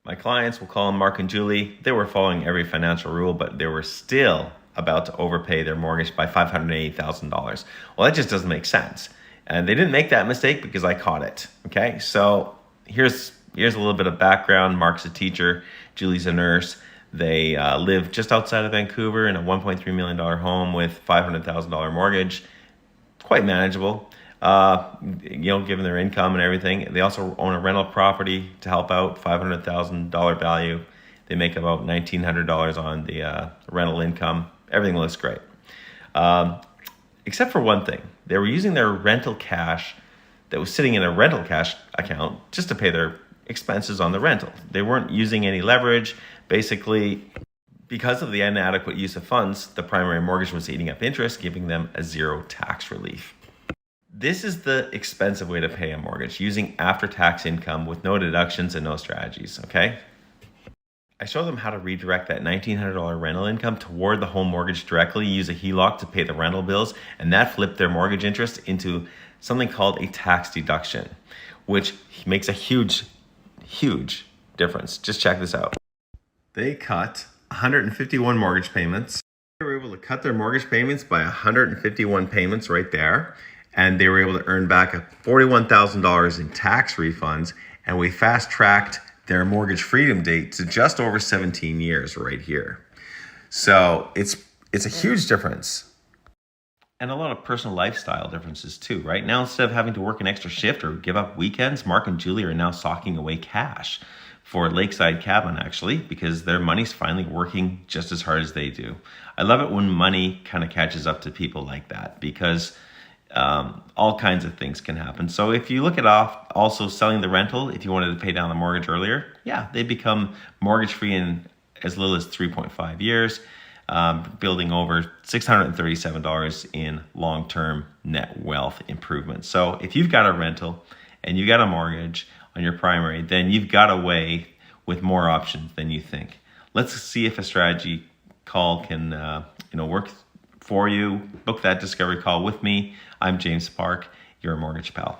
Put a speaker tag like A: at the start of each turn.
A: My clients, we'll call them Mark and Julie, they were following every financial rule, but they were still about to overpay their mortgage by $580,000. Well, that just doesn't make sense. And they didn't make that mistake because I caught it. Okay, so here's a little bit of background. Mark's a teacher, Julie's a nurse. They live just outside of Vancouver in a $1.3 million home with $500,000 mortgage. Quite manageable, given their income and everything. They also own a rental property to help out, $500,000 value. They make about $1,900 on the rental income. Everything looks great. Except for one thing. They were using their rental cash that was sitting in a rental cash account just to pay their expenses on the rental. They weren't using any leverage. Basically, because of the inadequate use of funds, the primary mortgage was eating up interest, giving them a zero tax relief. This is the expensive way to pay a mortgage, using after-tax income with no deductions and no strategies, okay? I show them how to redirect that $1,900 rental income toward the home mortgage directly, use a HELOC to pay the rental bills, and that flipped their mortgage interest into something called a tax deduction, which makes a huge difference. Just check this out. They cut 151 mortgage payments. They were able to cut their mortgage payments by 151 payments right there, and they were able to earn back $41,000 in tax refunds, and we fast-tracked their mortgage freedom date to just over 17 years right here. So it's a huge difference. And a lot of personal lifestyle differences too, right? Now, instead of having to work an extra shift or give up weekends, Mark and Julie are now socking away cash for a lakeside cabin, actually, because their money's finally working just as hard as they do. I love it when money kind of catches up to people like that, because all kinds of things can happen. So if you look at also selling the rental, if you wanted to pay down the mortgage earlier, yeah, they become mortgage free in as little as 3.5 years, building over $637 in long-term net wealth improvements. So if you've got a rental and you've got a mortgage on your primary, then you've got a way with more options than you think. Let's see if a strategy call can work for you. Book that discovery call with me. I'm James Park, your mortgage pal.